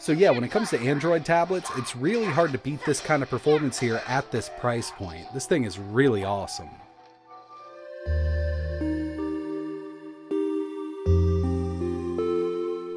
So yeah, when it comes to Android tablets, it's really hard to beat this kind of performance here at this price point. This thing is really awesome.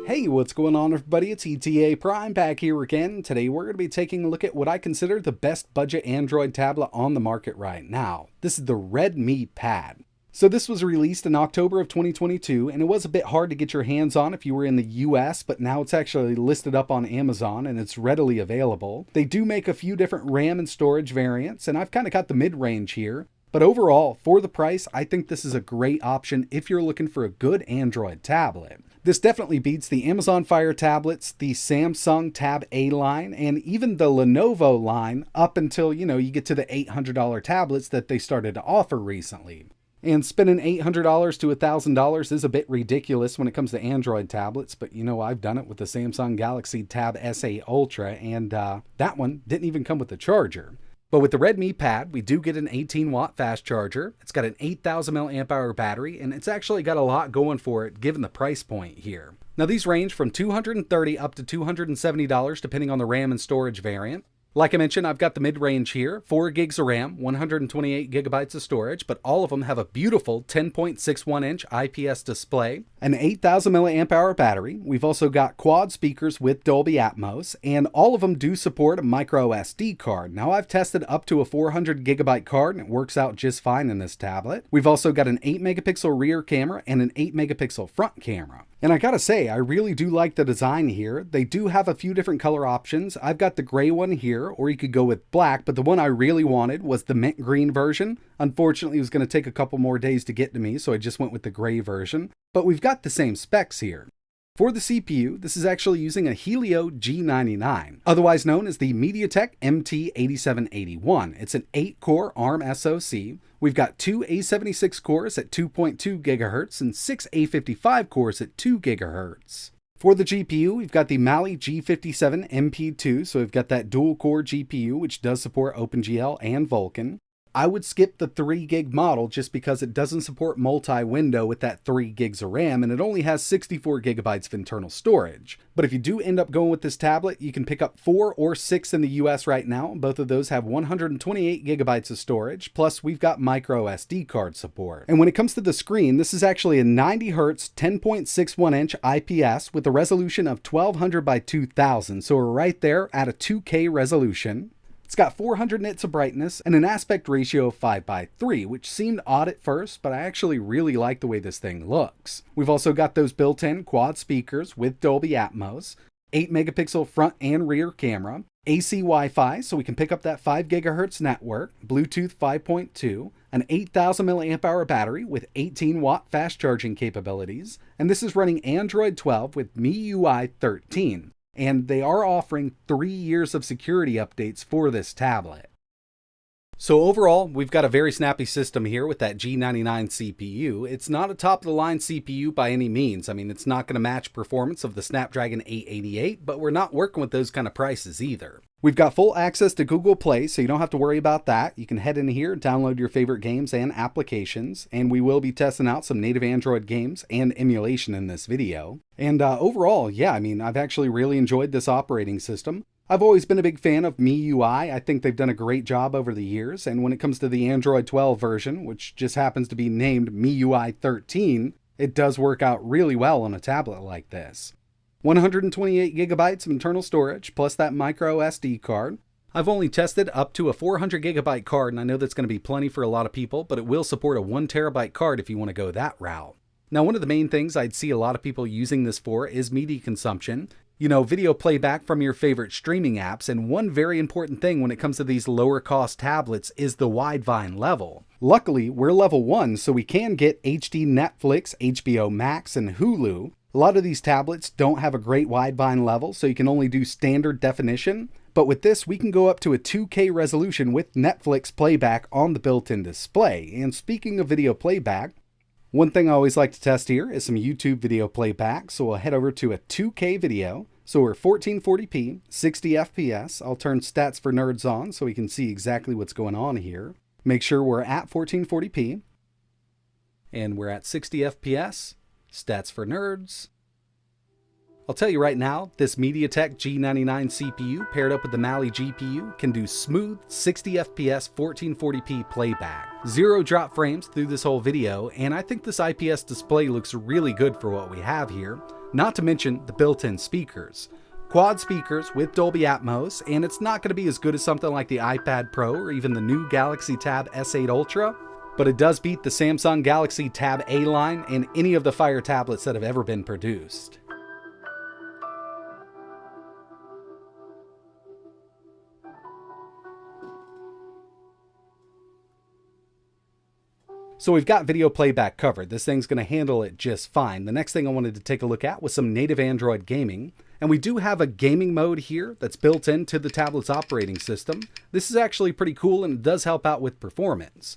Hey, what's going on everybody? It's ETA Prime back here again. Today we're going to be taking a look at what I consider the best budget Android tablet on the market right now. This is the Redmi Pad. So this was released in October of 2022, and it was a bit hard to get your hands on if you were in the US, but now it's actually listed up on Amazon and it's readily available. They do make a few different RAM and storage variants, and I've kind of got the mid-range here. But overall, for the price, I think this is a great option if you're looking for a good Android tablet. This definitely beats the Amazon Fire tablets, the Samsung Tab A line, and even the Lenovo line up until, you get to the $800 tablets that they started to offer recently. And spending $800 to $1,000 is a bit ridiculous when it comes to Android tablets, but I've done it with the Samsung Galaxy Tab S8 Ultra, and that one didn't even come with a charger. But with the Redmi Pad, we do get an 18-watt fast charger. It's got an 8,000 mAh battery, and it's actually got a lot going for it given the price point here. Now these range from $230 up to $270 depending on the RAM and storage variant. Like I mentioned, I've got the mid-range here, 4 gigs of RAM, 128 gigabytes of storage, but all of them have a beautiful 10.61-inch IPS display, an 8,000 mAh battery. We've also got quad speakers with Dolby Atmos, and all of them do support a micro SD card. Now I've tested up to a 400 gigabyte card, and it works out just fine in this tablet. We've also got an 8 megapixel rear camera and an 8 megapixel front camera. And I gotta say, I really do like the design here. They do have a few different color options. I've got the gray one here, or you could go with black, but the one I really wanted was the mint green version. Unfortunately, it was going to take a couple more days to get to me, so I just went with the gray version. But we've got the same specs here. For the CPU, this is actually using a Helio G99, otherwise known as the MediaTek MT8781. It's an 8-core ARM SoC. We've got 2 A76 cores at 2.2 GHz and 6 A55 cores at 2 GHz. For the GPU, we've got the Mali G57 MP2, so we've got that dual-core GPU, which does support OpenGL and Vulkan. I would skip the 3 gig model just because it doesn't support multi-window with that 3 gigs of RAM, and it only has 64 gigabytes of internal storage. But if you do end up going with this tablet, you can pick up 4 or 6 in the US right now. Both of those have 128 gigabytes of storage, plus we've got micro SD card support. And when it comes to the screen, this is actually a 90 Hz 10.61-inch IPS with a resolution of 1200 by 2000, so we're right there at a 2K resolution. It's got 400 nits of brightness and an aspect ratio of 5:3, which seemed odd at first, but I actually really like the way this thing looks. We've also got those built-in quad speakers with Dolby Atmos, 8 megapixel front and rear camera, AC Wi-Fi, so we can pick up that 5 gigahertz network, Bluetooth 5.2, an 8,000 mAh battery with 18-watt fast charging capabilities, and this is running Android 12 with MIUI 13. And they are offering 3 years of security updates for this tablet. So overall, we've got a very snappy system here with that G99 CPU. It's not a top-of-the-line CPU by any means. I mean, it's not going to match performance of the Snapdragon 888, but we're not working with those kind of prices either. We've got full access to Google Play, so you don't have to worry about that. You can head in here, download your favorite games and applications, and we will be testing out some native Android games and emulation in this video. And overall, yeah, I mean, I've actually really enjoyed this operating system. I've always been a big fan of MIUI. I think they've done a great job over the years, and when it comes to the Android 12 version, which just happens to be named MIUI 13, it does work out really well on a tablet like this. 128 gigabytes of internal storage, plus that micro SD card. I've only tested up to a 400 gigabyte card, and I know that's going to be plenty for a lot of people, but it will support a 1 terabyte card if you want to go that route. Now, one of the main things I'd see a lot of people using this for is media consumption. Video playback from your favorite streaming apps, and one very important thing when it comes to these lower cost tablets is the widevine level. Luckily, we're level 1, so we can get HD Netflix, HBO Max, and Hulu. A lot of these tablets don't have a great widevine level, so you can only do standard definition. But with this, we can go up to a 2K resolution with Netflix playback on the built-in display. And speaking of video playback, one thing I always like to test here is some YouTube video playback. So we'll head over to a 2K video. So we're 1440p, 60 FPS. I'll turn stats for nerds on so we can see exactly what's going on here. Make sure we're at 1440p. And we're at 60 FPS. Stats for nerds. I'll tell you right now, this MediaTek G99 CPU paired up with the Mali GPU can do smooth 60 FPS 1440p playback. 0 drop frames through this whole video, and I think this IPS display looks really good for what we have here, not to mention the built-in speakers. Quad speakers with Dolby Atmos, and it's not going to be as good as something like the iPad Pro or even the new Galaxy Tab S8 Ultra, but it does beat the Samsung Galaxy Tab A line and any of the Fire tablets that have ever been produced. So we've got video playback covered. This thing's going to handle it just fine. The next thing I wanted to take a look at was some native Android gaming. And we do have a gaming mode here that's built into the tablet's operating system. This is actually pretty cool and it does help out with performance.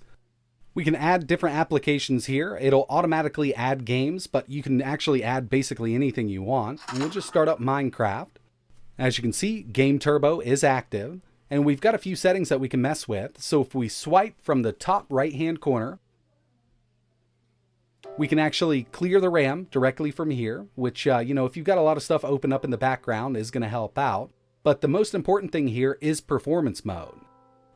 We can add different applications here. It'll automatically add games, but you can actually add basically anything you want. And we'll just start up Minecraft. As you can see, Game Turbo is active. And we've got a few settings that we can mess with. So if we swipe from the top right-hand corner, we can actually clear the RAM directly from here, which, if you've got a lot of stuff open up in the background is going to help out. But the most important thing here is performance mode.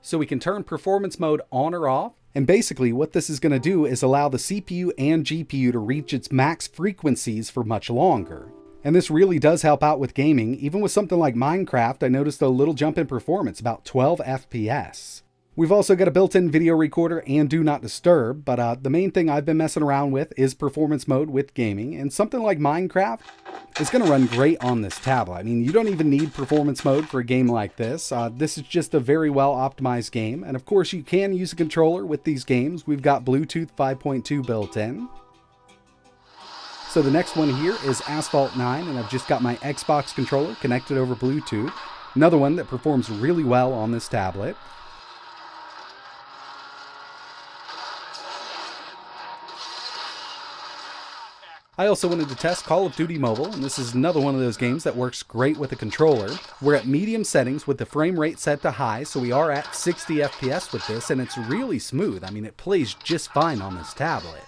So we can turn performance mode on or off. And basically what this is going to do is allow the CPU and GPU to reach its max frequencies for much longer. And this really does help out with gaming. Even with something like Minecraft, I noticed a little jump in performance, about 12 FPS. We've also got a built-in video recorder and do not disturb, but the main thing I've been messing around with is performance mode with gaming, and something like Minecraft is going to run great on this tablet. I mean, you don't even need performance mode for a game like this. This is just a very well optimized game, and of course you can use a controller with these games. We've got Bluetooth 5.2 built in. So the next one here is Asphalt 9, and I've just got my Xbox controller connected over Bluetooth. Another one that performs really well on this tablet. I also wanted to test Call of Duty Mobile, and this is another one of those games that works great with a controller. We're at medium settings with the frame rate set to high, so we are at 60 FPS with this, and it's really smooth. I mean, it plays just fine on this tablet.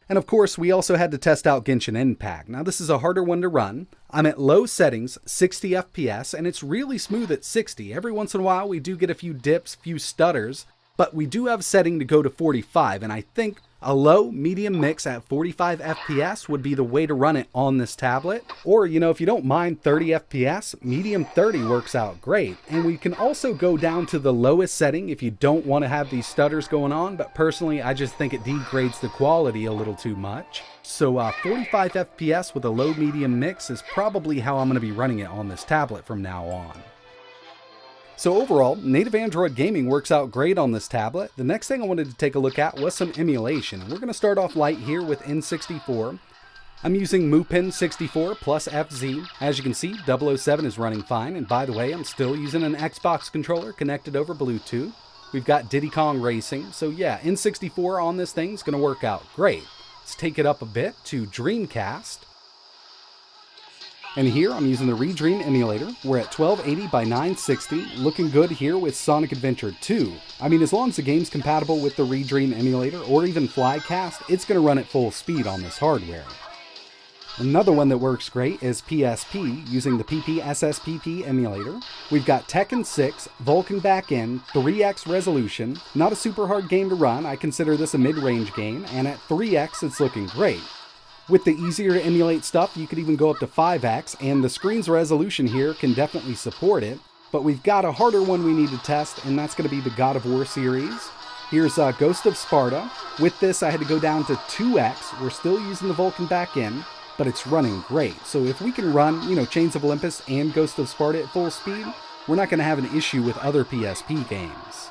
And of course, we also had to test out Genshin Impact. Now this is a harder one to run. I'm at low settings, 60 FPS, and it's really smooth at 60. Every once in a while, we do get a few dips, few stutters, but we do have a setting to go to 45, and I think a low medium mix at 45 FPS would be the way to run it on this tablet. Or, if you don't mind 30 FPS, medium 30 works out great. And we can also go down to the lowest setting if you don't want to have these stutters going on, but personally I just think it degrades the quality a little too much. So 45 FPS with a low medium mix is probably how I'm going to be running it on this tablet from now on. So overall, native Android gaming works out great on this tablet. The next thing I wanted to take a look at was some emulation. We're going to start off light here with N64. I'm using Mupin 64 plus FZ. As you can see, 007 is running fine, and by the way, I'm still using an Xbox controller connected over Bluetooth. We've got Diddy Kong Racing, so yeah, N64 on this thing is going to work out great. Let's take it up a bit to Dreamcast. And here I'm using the Redream emulator. We're at 1280 by 960, looking good here with Sonic Adventure 2. I mean, as long as the game's compatible with the Redream emulator or even Flycast, it's going to run at full speed on this hardware. Another one that works great is PSP using the PPSSPP emulator. We've got Tekken 6, Vulcan backend, 3x resolution. Not a super hard game to run. I consider this a mid-range game, and at 3x it's looking great. With the easier to emulate stuff, you could even go up to 5x, and the screen's resolution here can definitely support it. But we've got a harder one we need to test, and that's going to be the God of War series. Here's Ghost of Sparta. With this, I had to go down to 2x. We're still using the Vulcan backend, but it's running great. So if we can run, Chains of Olympus and Ghost of Sparta at full speed, we're not going to have an issue with other PSP games.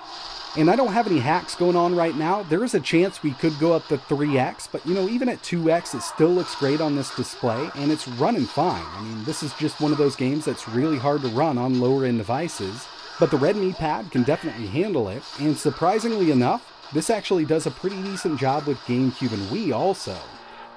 And I don't have any hacks going on right now. There is a chance we could go up to 3x, but even at 2x, it still looks great on this display, and it's running fine. I mean, this is just one of those games that's really hard to run on lower-end devices, but the Redmi Pad can definitely handle it, and surprisingly enough, this actually does a pretty decent job with Gamecube and Wii also.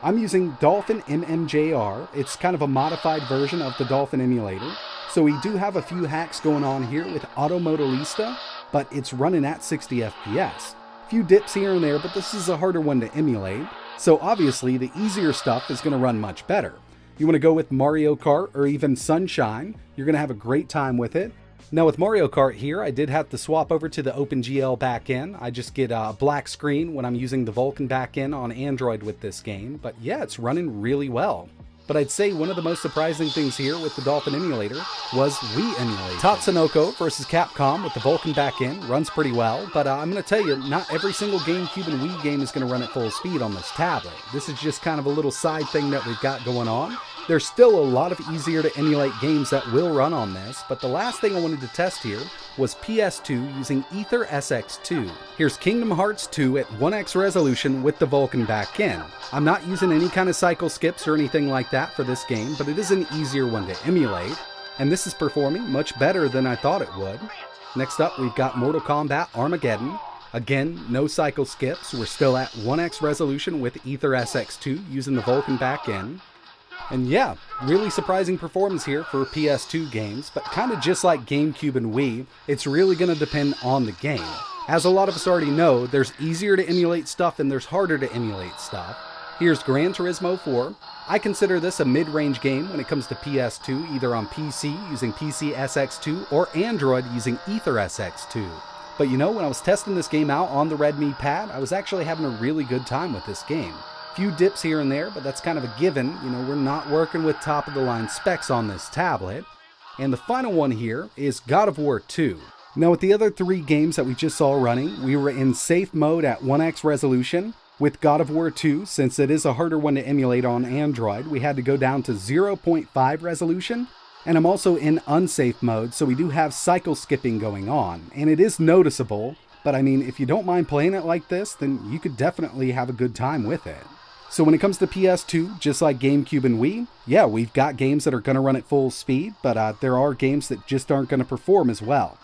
I'm using Dolphin MMJR. It's kind of a modified version of the Dolphin emulator, so we do have a few hacks going on here with Auto Modalista, but it's running at 60 FPS. A few dips here and there, but this is a harder one to emulate. So obviously the easier stuff is going to run much better. You want to go with Mario Kart or even Sunshine, you're going to have a great time with it. Now with Mario Kart here, I did have to swap over to the OpenGL backend. I just get a black screen when I'm using the Vulkan backend on Android with this game, but yeah, it's running really well. But I'd say one of the most surprising things here with the Dolphin emulator was Wii Emulation. Tatsunoko versus Capcom with the Vulkan backend runs pretty well, but I'm going to tell you, not every single Gamecube and Wii game is going to run at full speed on this tablet. This is just kind of a little side thing that we've got going on. There's still a lot of easier to emulate games that will run on this, but the last thing I wanted to test here was PS2 using Ether SX2. Here's Kingdom Hearts 2 at 1x resolution with the Vulkan backend. I'm not using any kind of cycle skips or anything like that for this game, but it is an easier one to emulate, and this is performing much better than I thought it would. Next up, we've got Mortal Kombat Armageddon. Again, no cycle skips, we're still at 1x resolution with Ether SX2 using the Vulkan backend. And yeah, really surprising performance here for PS2 games, but kind of just like GameCube and Wii, it's really going to depend on the game. As a lot of us already know, there's easier to emulate stuff and there's harder to emulate stuff. Here's Gran Turismo 4. I consider this a mid-range game when it comes to PS2, either on PC using PPSSPP or Android using Ether SX2. But you know, when I was testing this game out on the Redmi Pad, I was actually having a really good time with this game. Few dips here and there, but that's kind of a given. You know, we're not working with top-of-the-line specs on this tablet. And the final one here is God of War 2. Now, with the other three games that we just saw running, we were in safe mode at 1x resolution. With God of War 2, since it is a harder one to emulate on Android, we had to go down to 0.5 resolution. And I'm also in unsafe mode, so we do have cycle skipping going on. And it is noticeable, but I mean, if you don't mind playing it like this, then you could definitely have a good time with it. So when it comes to PS2, just like GameCube and Wii, yeah, we've got games that are going to run at full speed, but there are games that just aren't going to perform as well.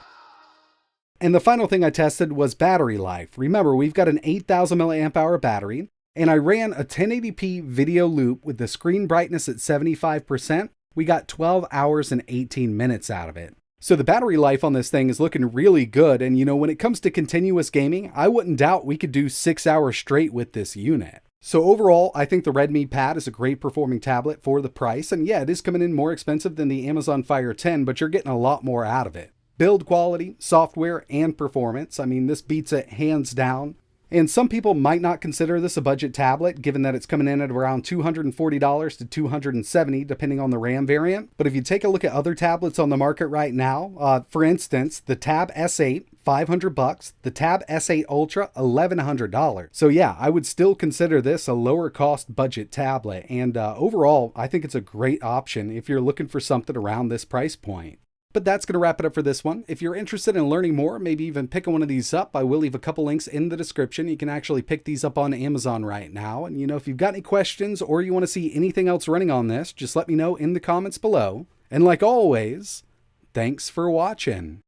And the final thing I tested was battery life. Remember, we've got an 8,000 milliamp hour battery, and I ran a 1080p video loop with the screen brightness at 75%. We got 12 hours and 18 minutes out of it. So the battery life on this thing is looking really good, and you know, when it comes to continuous gaming, I wouldn't doubt we could do 6 hours straight with this unit. So overall, I think the Redmi Pad is a great performing tablet for the price, and yeah, it is coming in more expensive than the Amazon Fire 10, but you're getting a lot more out of it. Build quality, software, and performance, I mean, this beats it hands down. And some people might not consider this a budget tablet, given that it's coming in at around $240 to $270, depending on the RAM variant. But if you take a look at other tablets on the market right now, for instance, the Tab S8, $500, the Tab S8 Ultra, $1,100. So yeah, I would still consider this a lower cost budget tablet. And overall, I think it's a great option if you're looking for something around this price point. But that's going to wrap it up for this one. If you're interested in learning more, maybe even picking one of these up, I will leave a couple links in the description. You can actually pick these up on Amazon right now. And you know, if you've got any questions or you want to see anything else running on this, just let me know in the comments below. And like always, thanks for watching.